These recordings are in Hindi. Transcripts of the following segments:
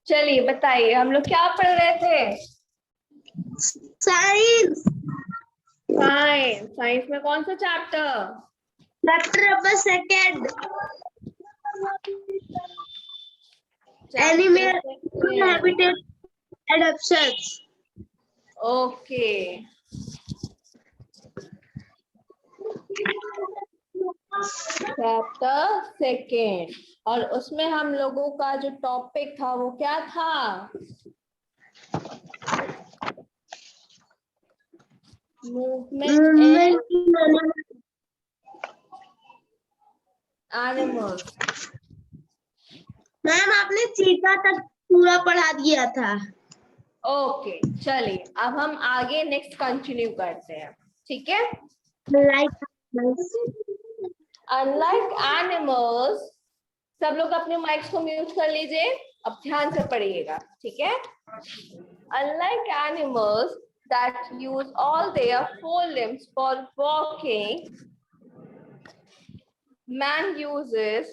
चलिए बताइए, हम लोग क्या पढ़ रहे थे? साइंस। साइंस। साइंस में कौन सा chapter? Chapter number second, chapter animal second. Habitat adaptations. Okay, chapter second. और उसमें हम लोगों का जो टॉपिक था वो क्या था? Movement in animals. मैम आपने चीता तक पूरा पढ़ा दिया था। ओके, चलिए अब हम आगे नेक्स्ट कंटिन्यू करते हैं, ठीक है? अनलाइक एनिमल्स, सब लोग अपने माइक्स को म्यूट कर लीजिए, अब ध्यान से पढ़िएगा, ठीक है? Unlike animals that use all their four limbs for walking, man uses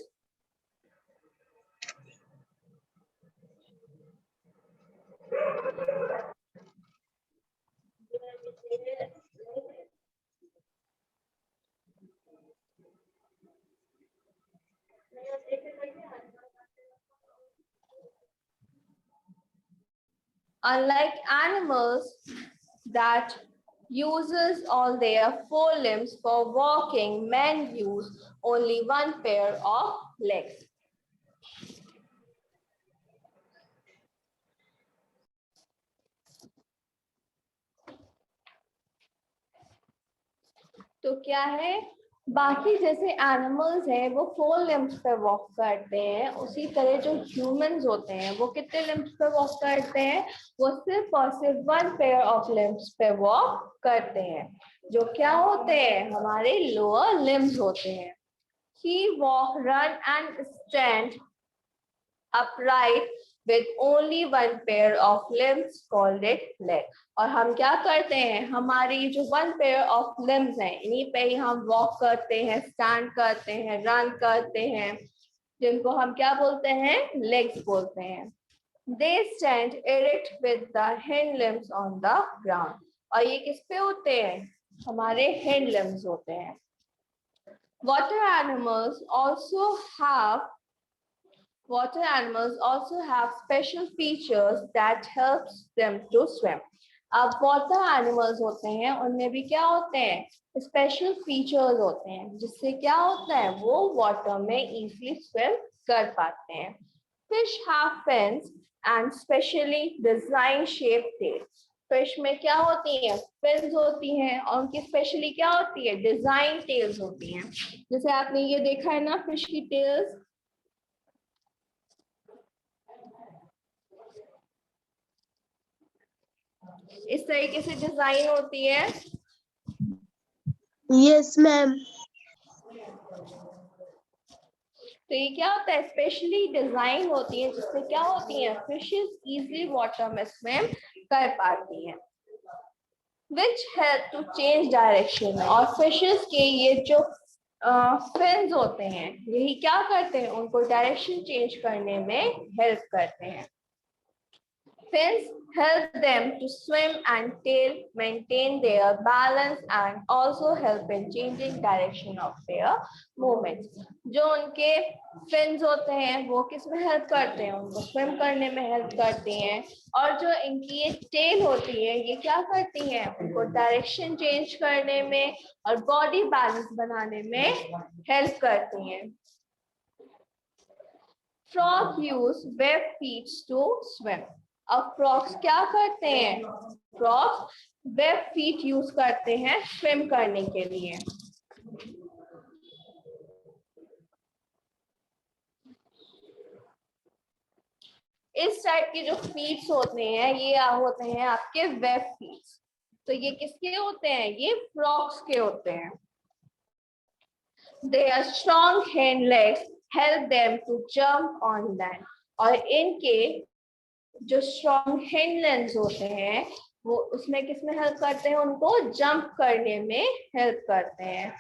unlike animals that uses all their four limbs for walking, men use only one pair of legs. तो क्या है, बाकी जैसे एनिमल्स हैं वो फोर लिम्स पे वॉक करते हैं, उसी तरह जो ह्यूमंस होते हैं वो कितने लिम्स पे वॉक करते हैं? वो सिर्फ और सिर्फ वन पेयर ऑफ लिम्स पे वॉक करते हैं, जो क्या होते हैं? हमारे लोअर लिम्स होते हैं। He walk, run and stand upright with only one pair of limbs called it leg. और हम क्या करते हैं, हमारी जो वन पेयर ऑफ लिम्स हैं इन्हीं पे ही हम वॉक करते हैं, स्टैंड करते हैं, रन करते हैं, जिनको हम क्या बोलते हैं? लेग्स बोलते हैं। They stand erect with the hind limbs on the ground. और ये किस पे होते हैं? हमारे hind limbs होते हैं। Water animals also have special features that helps them to swim. अब वाटर एनिमल्स होते हैं, उनमें भी क्या होते हैं? स्पेशल फीचर्स होते हैं, जिससे क्या होता है? वो वाटर में इजीली स्विम कर पाते हैं। Fish have fins and specially design shape tails. Fish में क्या होती है? फिन्स होती हैं, और उनकी स्पेशली क्या होती है? डिजाइन टेल्स होती हैं। जैसे आपने ये देखा है ना, फिश की टेल्स इस तरीके से डिजाइन होती है। Yes ma'am. तो ये क्या होता है? स्पेशली डिजाइन होती है, जिससे क्या होती है? फिशेस इजीली वाटर में स्विम कर पाती हैं। Which help to change direction। और फिशेस के ये जो फिन्स होते हैं, यही क्या करते हैं? उनको डायरेक्शन चेंज करने में हेल्प करते हैं। Fins help them to swim and tail maintain their balance and also help in changing direction of their movements। जो उनके fins होते हैं वो किस में हेल्प करते हैं? उनको स्विम करने में हेल्प करती हैं। और जो इनकी ये टेल होती है ये क्या करती हैं? उनको डायरेक्शन चेंज करने में और बॉडी बैलेंस बनाने में हेल्प करती हैं। Frog use webbed feet to swim। अब फ्रॉग्स क्या करते हैं? फ्रॉग्स वेब फीट यूज करते हैं स्विम करने के लिए। इस टाइप के जो फीट्स होते हैं ये होते हैं आपके वेब फीट्स। तो ये किसके होते हैं? ये फ्रॉग्स के होते हैं। Their strong hind legs help them to jump on land। और इनके जो स्ट्रॉन्ग हिंड लेग्स होते हैं वो उसमें किसमें हेल्प करते हैं? उनको जंप करने में हेल्प करते हैं।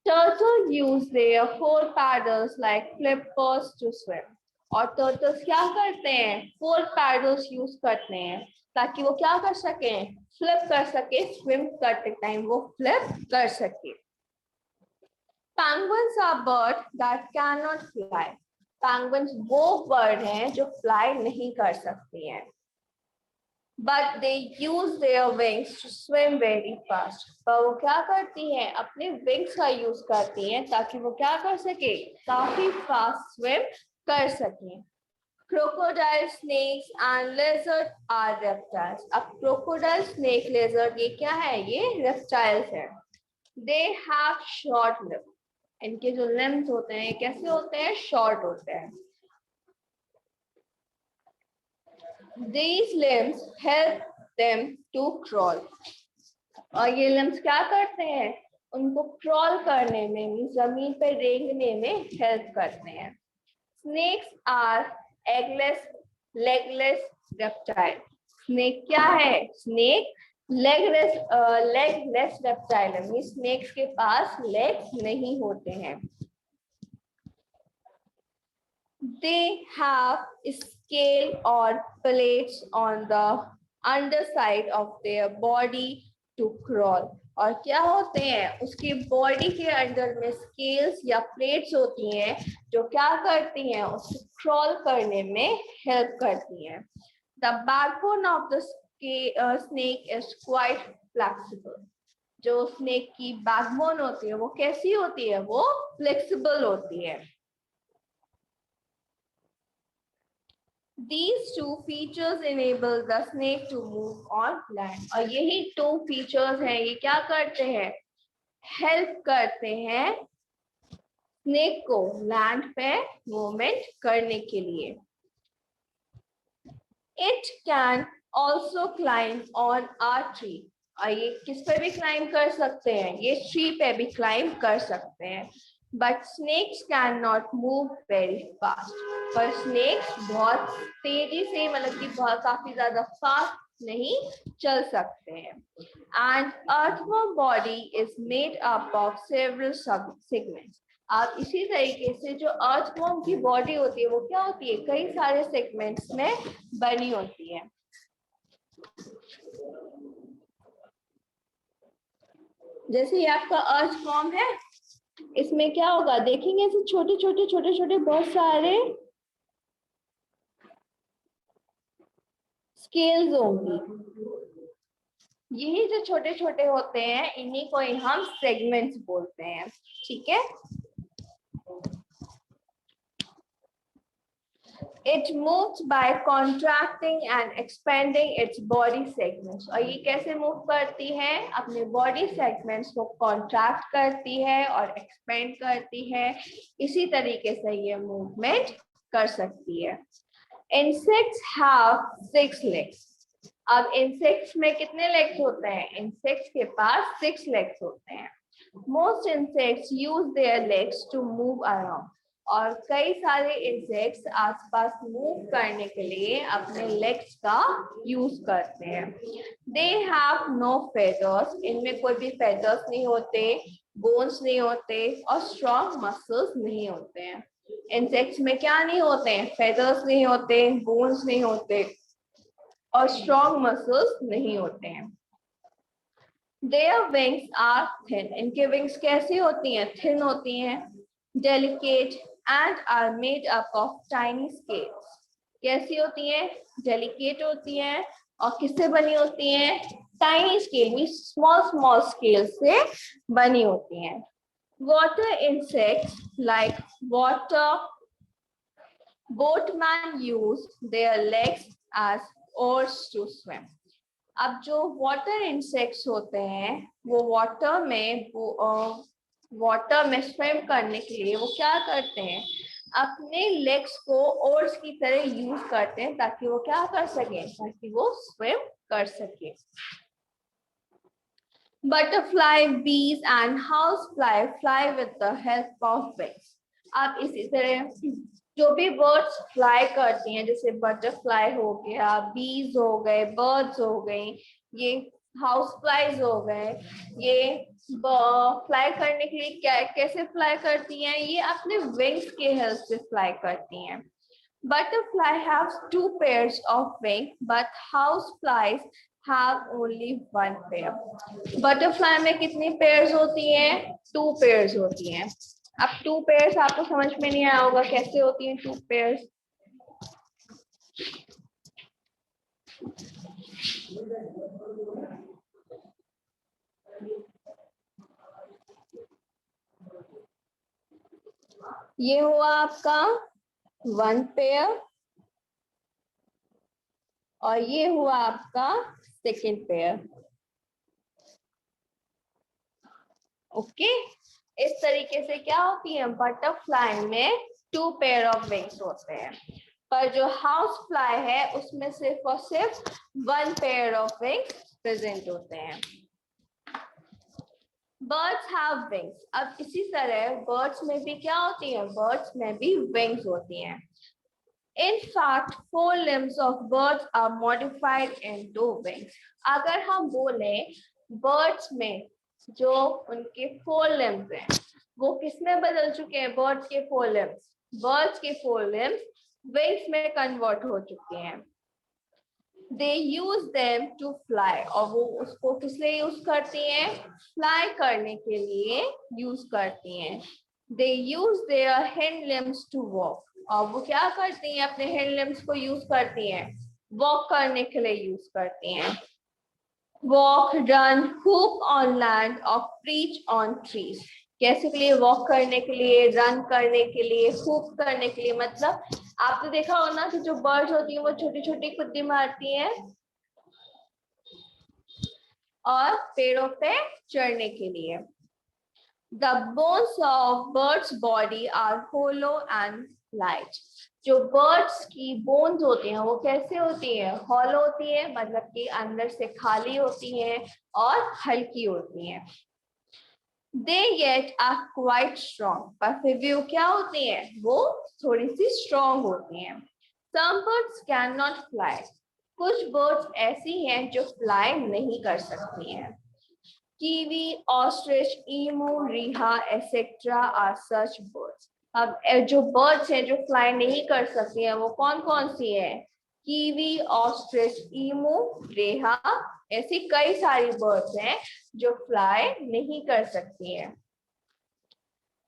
Turtles use their four paddles like flippers to swim. और turtles क्या करते हैं? Four paddles use करते हैं ताकि वो क्या कर सके? Flip कर सके, swim करते टाइम वो flip कर सके. Penguins are birds that cannot fly. Penguins वो bird हैं जो fly नहीं कर सकती हैं. But they use their wings to swim very fast. पर वो क्या करती हैं? अपने wings का use करती हैं ताकि वो क्या कर सके? काफी fast swim कर सकें. Crocodile, snakes and lizard are reptiles. अब crocodile, snake, lizard ये क्या है? ये reptiles हैं. They have short limbs. इनके जो limbs होते हैं कैसे होते हैं? Short होते हैं. These limbs help them to crawl. और ये limbs क्या करते हैं? उनको crawl करने में, जमीन पे रेंगने में help करते हैं. Snakes are eggless, legless reptile. Snake क्या है? Snake legless reptile है. मीन्स snakes के पास legs नहीं होते हैं. They have scale or plates on the underside of their body to crawl. और क्या होते हैं? उसकी बॉडी के अंदर में स्केल्स या प्लेट्स होती हैं जो क्या करती हैं? उसको क्रॉल करने में हेल्प करती हैं. The backbone of the snake is quite flexible. जो स्नेक की बैकबोन होती है वो कैसी होती है? वो फ्लेक्सिबल होती है. These two features enable the snake to move on land. और यही two features हैं, ये क्या करते हैं? हेल्प करते हैं स्नेक को लैंड पे मूवमेंट करने के लिए. It can also climb on a tree. और ये किस पे भी क्लाइंब कर सकते हैं? ये ट्री पे भी क्लाइंब कर सकते हैं. But snakes cannot move very fast. पर snakes बहुत तेजी से मतलब कि बहुत काफी ज्यादा फास्ट नहीं चल सकते हैं. And earthworm body is made up of several segments. अब इसी तरीके से जो अर्थवॉर्म की बॉडी होती है वो क्या होती है? कई सारे सेगमेंट्स में बनी होती है. जैसे ये आपका अर्थवॉर्म है, इसमें क्या होगा? देखेंगे ऐसे छोटे छोटे बहुत सारे स्केल्स होंगी. यही जो छोटे छोटे होते हैं इन्हीं को हम सेगमेंट्स बोलते हैं. ठीक है. It moves by contracting and expanding its body segments. और ये कैसे मूव करती है? अपने बॉडी सेगमेंट्स को कॉन्ट्रैक्ट करती है और एक्सपेंड करती है. इसी तरीके से ये मूवमेंट कर सकती है. Insects have 6 legs. अब इंसेक्ट्स में कितने लेग्स होते हैं? इंसेक्ट्स के पास 6 लेग्स होते हैं. Most insects use their legs to move around. और कई सारे इंसेक्ट्स आसपास मूव करने के लिए अपने लेग्स का यूज करते हैं. They have no feathers. इनमें कोई भी feathers नहीं होते, बोन्स नहीं होते और स्ट्रॉन्ग मसल्स नहीं होते हैं. इंसेक्ट्स में क्या नहीं होते हैं? फेदर्स नहीं होते, बोन्स नहीं होते और स्ट्रॉन्ग मसल्स नहीं होते हैं. Their wings are thin. इनके विंग्स कैसी होती हैं? थिन होती हैं. Delicate and are made up of tiny scales. कैसी होती हैं? Delicate होती हैं और किससे बनी होती हैं? Tiny scale में small scales से बनी होती हैं. Water insects like water boatmen use their legs as oars to swim. अब जो वाटर इंसेक्ट्स होते हैं वो वाटर में स्विम करने के लिए वो क्या करते हैं? अपने लेग्स को ओर्स की तरह यूज करते हैं ताकि वो क्या कर सके? ताकि वो स्विम कर सके. Butterfly, bees and housefly fly with the help of wings. अब इसी तरह जो भी बर्ड्स फ्लाई करती हैं, जैसे बटरफ्लाई हो गया, बीज हो गए, बर्ड्स हो गई, ये हाउस फ्लाइज हो गए, ये फ्लाई करने के लिए क्या कैसे फ्लाई करती हैं? ये अपने विंग्स के हेल्प से फ्लाई करती हैं। Butterfly has two pairs of wings, but houseflies have only one pair. Butterfly में कितनी pairs होती हैं? 2 pairs होती हैं। अब 2 pairs आपको समझ में नहीं आया होगा कैसे होती हैं 2 pairs? ये हुआ आपका 1 पेयर और ये हुआ आपका 2nd पेयर। ओके, इस तरीके से क्या होती है, बटरफ्लाई में 2 पेयर ऑफ विंग्स होते हैं, पर जो हाउस फ्लाई है उसमें सिर्फ और सिर्फ 1 पेयर ऑफ विंग्स प्रेजेंट होते हैं। Birds have wings. अब इसी तरह बर्ड्स में भी क्या होती है, बर्ड्स में भी विंग्स होती हैं। In fact, 4 limbs of birds are modified into wings. अगर हम बोले birds में जो उनके 4 limbs हैं, वो किसमें बदल चुके हैं? birds के 4 limbs, birds के 4 limbs wings में convert हो चुके हैं। They use them to fly, और वो उसको किस लिए यूज करती हैं? फ्लाई करने के लिए यूज करती हैं। They use their hind limbs to walk, और वो क्या करती हैं? अपने हिंड लिम्स को यूज करती हैं, वॉक करने के लिए यूज करती हैं। Walk, run, hoop on land और प्रीच ऑन ट्रीज। कैसे के लिए? वॉक करने के लिए, रन करने के लिए, हुप करने के लिए। मतलब आपने देखा हो ना कि जो बर्ड्स होती हैं वो छोटी छोटी कुद्दी मारती हैं और पेड़ों पे चढ़ने के लिए। The bones of birds' body are hollow and light. जो बर्ड्स की बोन्स होती हैं वो कैसे होती हैं? हॉलो होती है, मतलब कि अंदर से खाली होती हैं और हल्की होती हैं। They yet are quite strong, पर फिर भी वो क्या होती हैं? वो थोड़ी सी स्ट्रॉन्ग होती हैं। Some birds cannot fly. कुछ बर्ड्स ऐसी हैं जो फ्लाई नहीं कर सकती हैं। Kiwi, ostrich, emu, riha, etc. are such birds. अब जो बर्ड्स हैं जो फ्लाई नहीं कर सकती हैं वो कौन कौन सी है? कीवी, ऑस्ट्रिच, ईमू, रेहा, ऐसी कई सारी बर्ड्स हैं जो फ्लाई नहीं कर सकती हैं।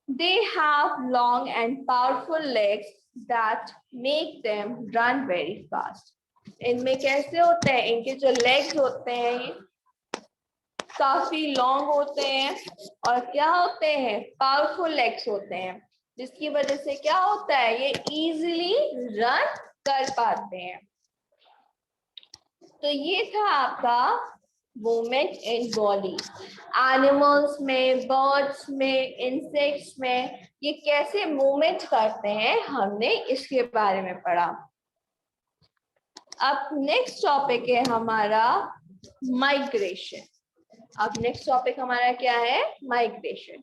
They have long and powerful legs that make them run very fast. इनमें कैसे होते हैं? इनके जो लेग्स होते हैं काफी लॉन्ग होते हैं और क्या होते हैं? पावरफुल लेग्स होते हैं, जिसकी वजह से क्या होता है? ये इजीली रन कर पाते हैं। तो ये था आपका मूवमेंट इन बॉडी। एनिमल्स में, बर्ड्स में, इंसेक्ट्स में ये कैसे मूवमेंट करते हैं हमने इसके बारे में पढ़ा। अब नेक्स्ट टॉपिक है हमारा माइग्रेशन। अब नेक्स्ट टॉपिक हमारा क्या है? Migration.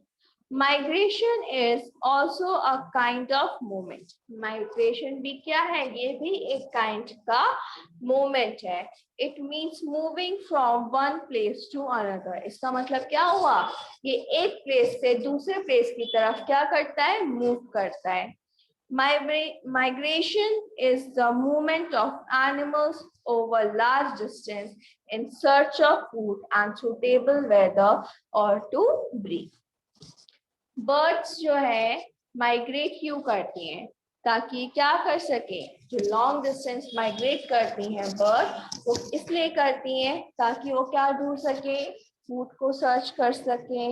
Migration is also a kind of movement. Migration भी क्या है? ये भी एक काइंड का मूवमेंट है। It means moving from one place to another. इसका मतलब क्या हुआ? ये एक प्लेस से दूसरे प्लेस की तरफ क्या करता है? मूव करता है। Migration is the movement of animals over large distance in search of food and suitable weather or to breed. Birds जो है माइग्रेट क्यों करती हैं? ताकि क्या कर सके? जो लॉन्ग डिस्टेंस माइग्रेट करती हैं बर्ड, वो इसलिए करती हैं ताकि वो क्या ढूंढ सके? फूड को सर्च कर सके,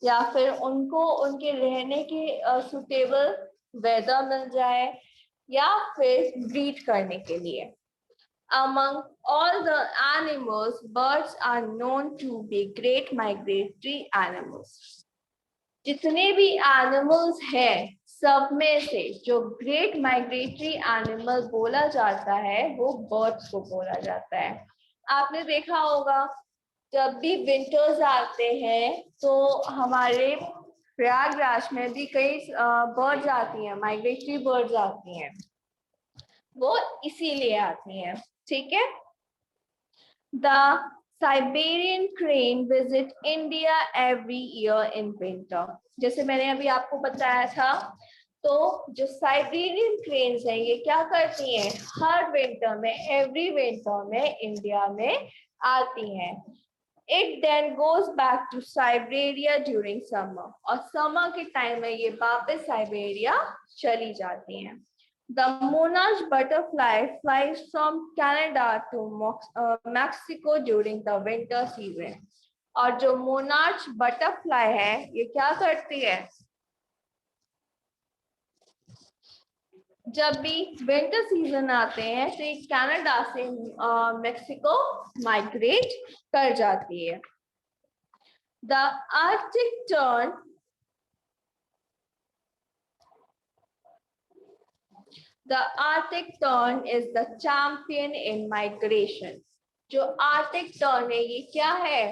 या फिर उनको उनके रहने के सुटेबल वेदर मिल जाए, या फिर ब्रीड करने के लिए। Among all the animals, birds are known to be great migratory animals. जितने भी एनिमल्स हैं सब में से जो ग्रेट माइग्रेटरी एनिमल बोला जाता है वो बर्ड्स को बोला जाता है। आपने देखा होगा जब भी विंटर्स आते हैं तो हमारे प्रयागराज में भी कई बर्ड्स आती हैं, माइग्रेटरी बर्ड्स आती हैं, वो इसीलिए आती हैं। ठीक है। The Siberian crane visit India every year in winter. जैसे मैंने अभी आपको बताया था, तो जो साइबेरियन क्रेन्स हैं ये क्या करती हैं, हर विंटर में, एवरी विंटर में इंडिया में आती हैं। It then goes back to Siberia during summer, और समर के टाइम में ये वापस साइबेरिया चली जाती हैं। The monarch butterfly flies from Canada to Mexico during the winter season, और जो monarch butterfly है ये क्या करती है, जब भी विंटर सीजन आते हैं तो ये कनाडा से मेक्सिको माइग्रेट कर जाती है। The Arctic tern is the champion in migration. जो आर्टिक टर्न है ये क्या है,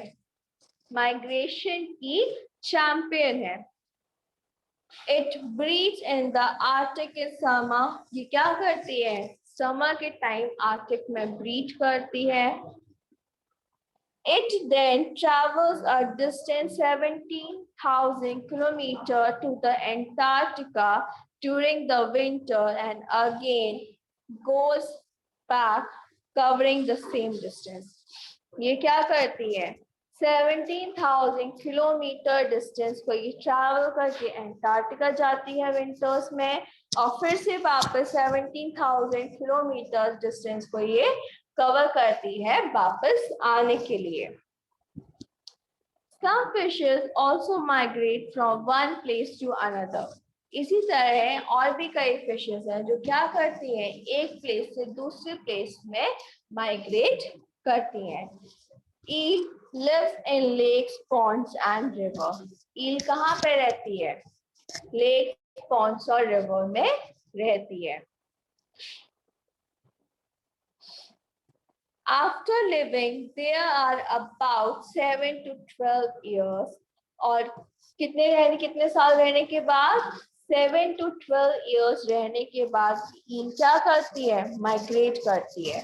माइग्रेशन की चैंपियन है। It breeds in the Arctic in summer. ये क्या करती है, समर के टाइम आर्टिक में ब्रीड करती है। It then travels a distance 17,000 kilometers to the Antarctica during the winter and again goes back covering the same distance. ये क्या करती है, 17,000 किलोमीटर डिस्टेंस को ये ट्रैवल करके एंटार्क्टिका जाती है विंटर्स में, और फिर से वापस 17,000 किलोमीटर डिस्टेंस को ये कवर करती है वापस आने के लिए। Some fishes also migrate from one place to another. इसी तरह और भी कई फिशेस हैं जो क्या करती हैं, एक प्लेस से दूसरे प्लेस में माइग्रेट करती हैं। eel lives in lakes, ponds and river. eel कहाँ पे रहती है, लेक, ponds और रिवर में रहती है। After living there are about 7 to 12 years, और कितने साल रहने के बाद, 7 to 12 years रहने के बाद eel क्या करती है, माइग्रेट करती है।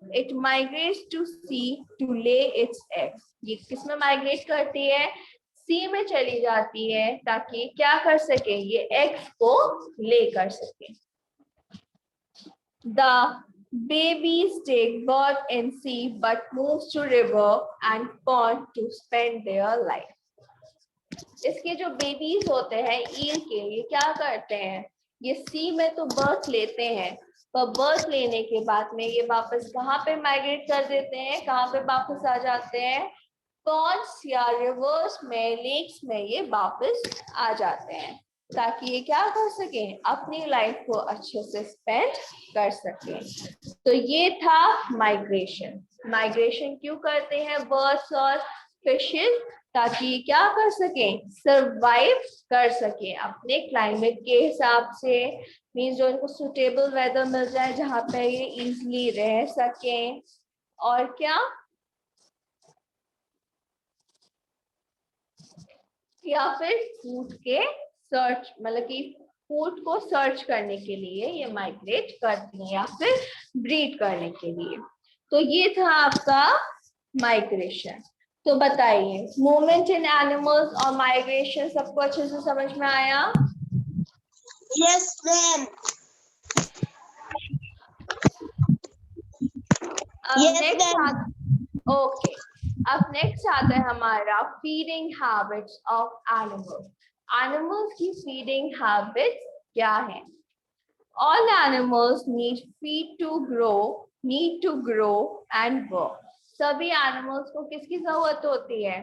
It migrates to sea to lay its eggs. ये किसमें माइग्रेट करती है, सी में चली जाती है ताकि क्या कर सके, ये एग्स को ले कर सके। The babies take birth in sea but moves to river and pond to spend their life. इसके जो बेबीज होते हैं ईल के, ये क्या करते हैं, ये सी में तो बर्थ लेते हैं, पर बर्थ लेने के बाद में ये वापस कहाँ पे माइग्रेट कर देते हैं, कहाँ पे वापस आ जाते हैं, पॉन्ड्स या रिवर्स में, लेक्स में ये वापस आ जाते हैं ताकि ये क्या कर सके, अपनी लाइफ को अच्छे से स्पेंड कर सके। तो ये था माइग्रेशन। माइग्रेशन क्यों करते हैं बर्ड्स और फिशेस, ताकि क्या कर सके, सरवाइव कर सके अपने क्लाइमेट के हिसाब से, मीन्स जो इनको सुटेबल वेदर मिल जाए जहाँ पे ये इजीली रह सके, और क्या, या फिर फूड के सर्च, मतलब कि फूड को सर्च करने के लिए ये माइग्रेट करती हैं या फिर ब्रीड करने के लिए। तो ये था आपका माइग्रेशन। तो बताइए, मूवमेंट इन एनिमल्स और माइग्रेशन सबको अच्छे से समझ में आया? Yes ma'am. ओके, अब नेक्स्ट आता है हमारा feeding habits of animals. Animals की फीडिंग हैबिट्स क्या है? All animals need to grow and work. सभी एनिमल्स को किसकी जरूरत होती है?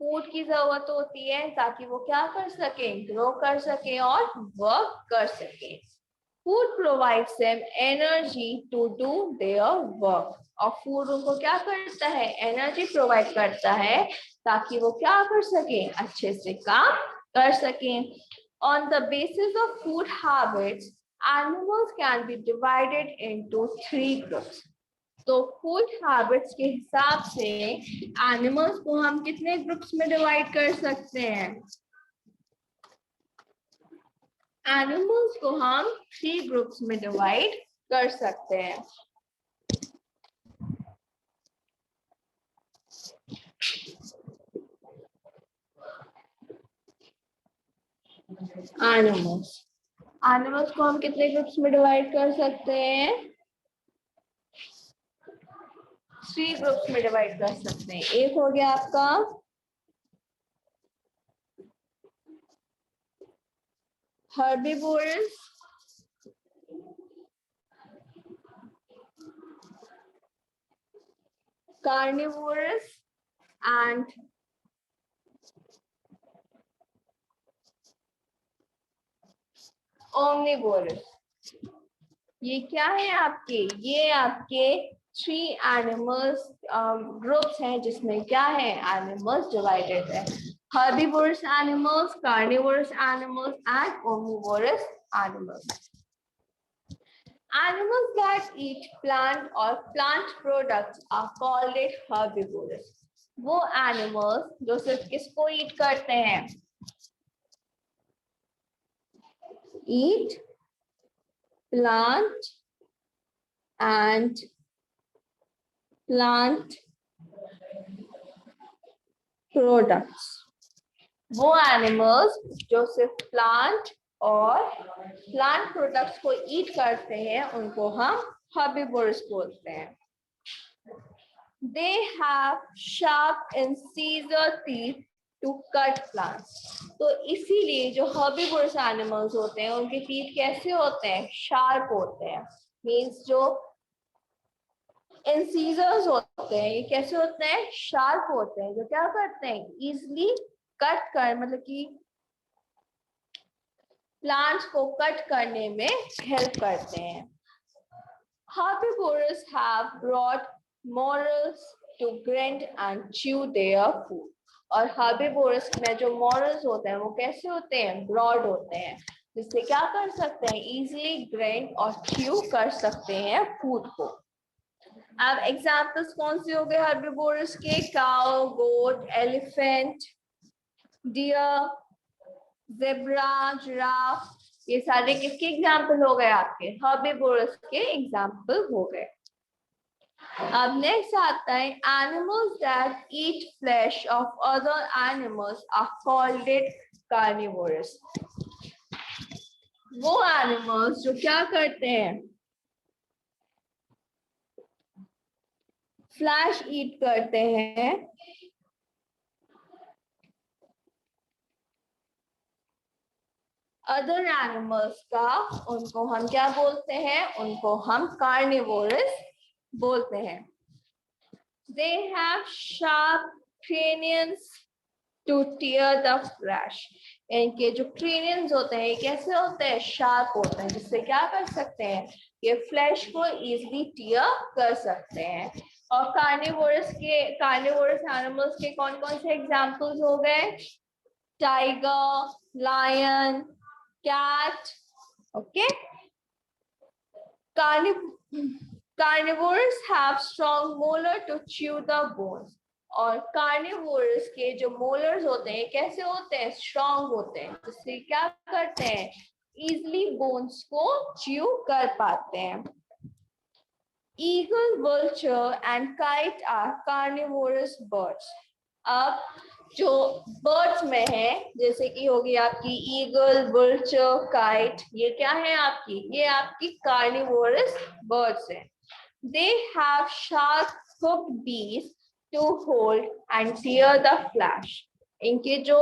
फूड की जरूरत होती है ताकि वो क्या कर सके, ग्रो कर सके और वर्क कर सके। Food provides them energy to do their work, और फूड उनको क्या करता है, एनर्जी प्रोवाइड करता है ताकि वो क्या कर सके, अच्छे से काम कर सके। On the basis of food habits, animals can be divided into 3 groups. तो फूड हैबिट्स के हिसाब से एनिमल्स को हम कितने ग्रुप्स में डिवाइड कर सकते हैं? एनिमल्स को हम 3 ग्रुप्स में डिवाइड कर सकते हैं। एनिमल्स। एनिमल्स को हम कितने ग्रुप्स में डिवाइड कर सकते हैं? 3 ग्रुप्स में डिवाइड कर सकते हैं। एक हो गया आपका herbivores, carnivores and omnivores। ये क्या है आपके? ये आपके 3 एनिमल्स ग्रुप्स हैं जिसमें क्या है? एनिमल्स डिवाइडेड है। herbivores animals, carnivorous animals and omnivorous animals। Animals that eat plant or plant products are called it herbivores। वो एनिमल्स जो सिर्फ किसको ईट करते हैं? ईट प्लांट एंड प्लांट प्रोडक्ट्स। वो एनिमल्स जो सिर्फ प्लांट और प्लांट प्रोडक्ट्स को ईट करते हैं उनको हम हर्बिवोरस बोलते हैं। They have sharp incisor teeth to cut plants। तो इसीलिए जो हर्बिवोरस एनिमल्स होते हैं उनके टीथ कैसे होते हैं? शार्प होते हैं। मींस जो इंसीजर्स होते हैं ये कैसे होते हैं? शार्प होते हैं, जो क्या करते हैं? इजिली कट कर, मतलब कि प्लांट्स को कट करने में हेल्प करते हैं। Herbivores have broad morals to grind and chew their food। और herbivores में जो morals होते हैं वो कैसे होते हैं? broad होते हैं, जिससे क्या कर सकते हैं? easily grind और chew कर सकते हैं फूड को। अब एग्जाम्पल्स कौन से हो गए herbivores के? cow, goat, elephant, deer, zebra, giraffe। ये सारे किसके एग्जाम्पल हो गए? आपके हर्बिवोरस के एग्जाम्पल हो गए। अब नेक्स्ट आता है animals that eat flesh of other animals are called it carnivores. वो एनिमल्स जो क्या करते हैं? फ्लैश ईट करते हैं अदर एनिमल्स का, उनको हम क्या बोलते हैं? उनको हम कार्निवोरस बोलते हैं। They have sharp craniums to tear the flesh। इनके जो craniums होते हैं कैसे होते हैं? शार्प होते हैं, जिससे क्या कर सकते हैं? ये फ्लैश को इजिली टीयर कर सकते हैं। और कार्निवोरस एनिमल्स के कौन कौन से एग्जाम्पल्स हो गए? Tiger, lion, cat. Okay. Carnivores have strong molar to chew the bones। और कार्निवोरस के जो मोलर्स होते हैं कैसे होते हैं? स्ट्रॉन्ग होते हैं, जिससे क्या करते हैं? इजिली बोन्स को च्यू कर पाते हैं। Eagle, vulture and kite are carnivores birds. अब जो बर्ड्स में है, जैसे कि होगी आपकी ईगल, वल्चर, काइट, ये क्या है आपकी? ये आपकी कार्निवोरस बर्ड्स हैं। They have sharp hooked beaks to hold and tear the flesh। इनके जो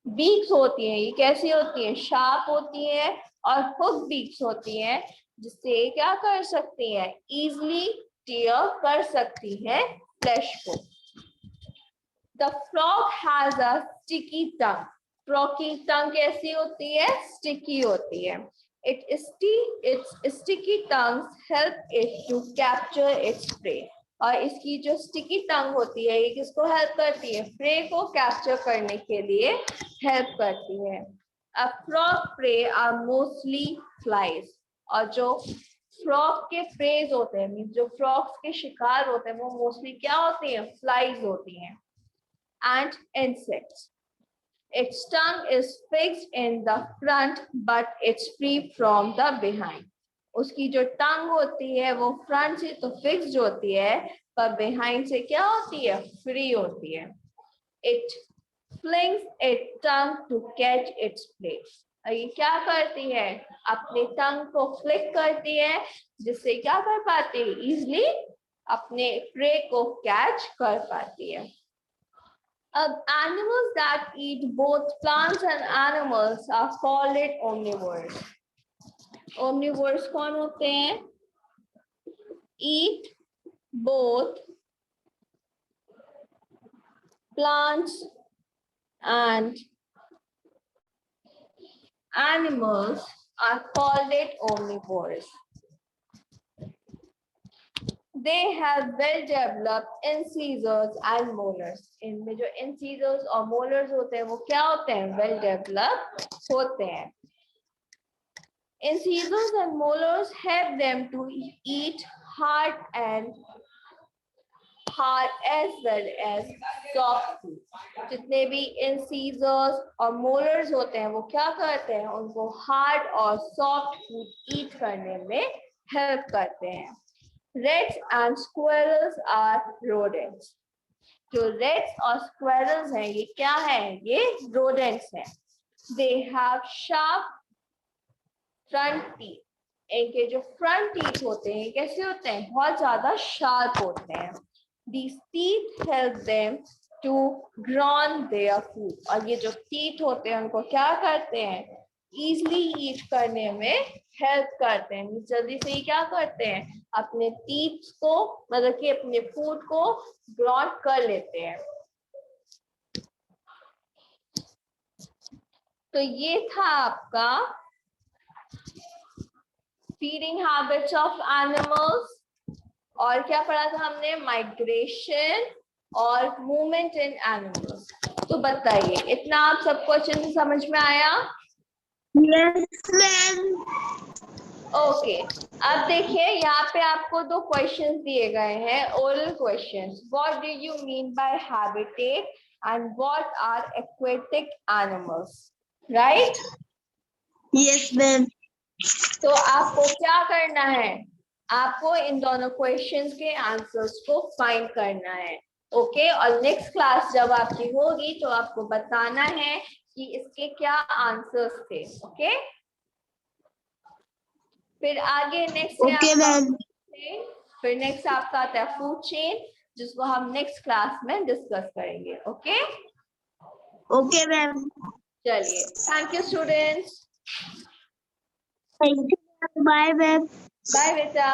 बीक्स होती हैं ये कैसी होती हैं? शार्प होती हैं और हुक बीक्स होती हैं, जिससे क्या कर सकती हैं? इजिली टीयर कर सकती हैं फ्लैश को। The frog has a sticky tongue। Frog की टंग कैसी होती है? स्टिकी होती है। Its sticky tongues help it to capture its prey। और इसकी जो स्टिकी टंग होती है ये किसको हेल्प करती है? प्रे को कैप्चर करने के लिए हेल्प करती है। A frog prey are mostly flies। और जो फ्रॉग के प्रेज होते हैं, मीन जो फ्रॉग्स के शिकार होते हैं, वो मोस्टली क्या होती हैं? फ्लाइज होती हैं and insects। Its tongue is fixed in the front, but it's free from the behind। उसकी जो टंग होती है वो फ्रंट से तो फिक्स्ड होती है, पर बिहाइंड से क्या होती है, फ्री होती है। It flings its tongue to catch its prey. ये क्या करती है, अपने टंग को फ्लिक करती है, जिससे क्या कर पाती है, इजिली अपने प्रे को कैच कर पाती है। अब animals that eat both plants and animals are called omnivores. Omnivores कौन होते हैं, eat both plants and animals are called omnivores. They have well developed incisors and molars. इनमें जो incisors और molars होते हैं वो क्या होते हैं, well developed होते हैं. Incisors and molars help them to eat hard as well as soft food. जितने भी incisors और molars होते हैं वो क्या करते हैं, उनको hard और soft food eat करने में help करते हैं. Rats and squirrels are rodents. जो rats और squirrels हैं ये क्या है, ये rodents हैं. They have sharp front teeth. इनके जो front teeth होते हैं कैसे होते हैं, बहुत ज्यादा sharp होते हैं. These teeth help them to gnaw their food. और ये जो teeth होते हैं उनको क्या करते हैं, easily eat करने में help करते हैं. जल्दी से ही क्या करते हैं, अपने teeth को मतलब कि अपने food को gnaw कर लेते हैं. तो ये था आपका feeding habits of animals. और क्या पढ़ा था हमने, माइग्रेशन और मूवमेंट इन एनिमल्स. तो बताइए इतना आप सबको अच्छे से समझ में आया? Yes, ma'am. ओके, अब देखिए यहाँ पे आपको दो क्वेश्चंस दिए गए हैं, oral questions. What do you mean by habitat and what are aquatic animals, right? Yes, ma'am. तो आपको क्या करना है, आपको इन दोनों क्वेश्चंस के आंसर्स को फाइंड करना है. ओके, और नेक्स्ट क्लास जब आपकी होगी तो आपको बताना है कि इसके क्या आंसर्स थे. ओके, फिर आगे नेक्स्ट Okay, ma'am. फिर नेक्स्ट आपका आता है फूड चेन, जिसको हम नेक्स्ट क्लास में डिस्कस करेंगे. Okay, Okay, ma'am. चलिए, thank you students. Thank you. Bye, ma'am. Bye बेटा.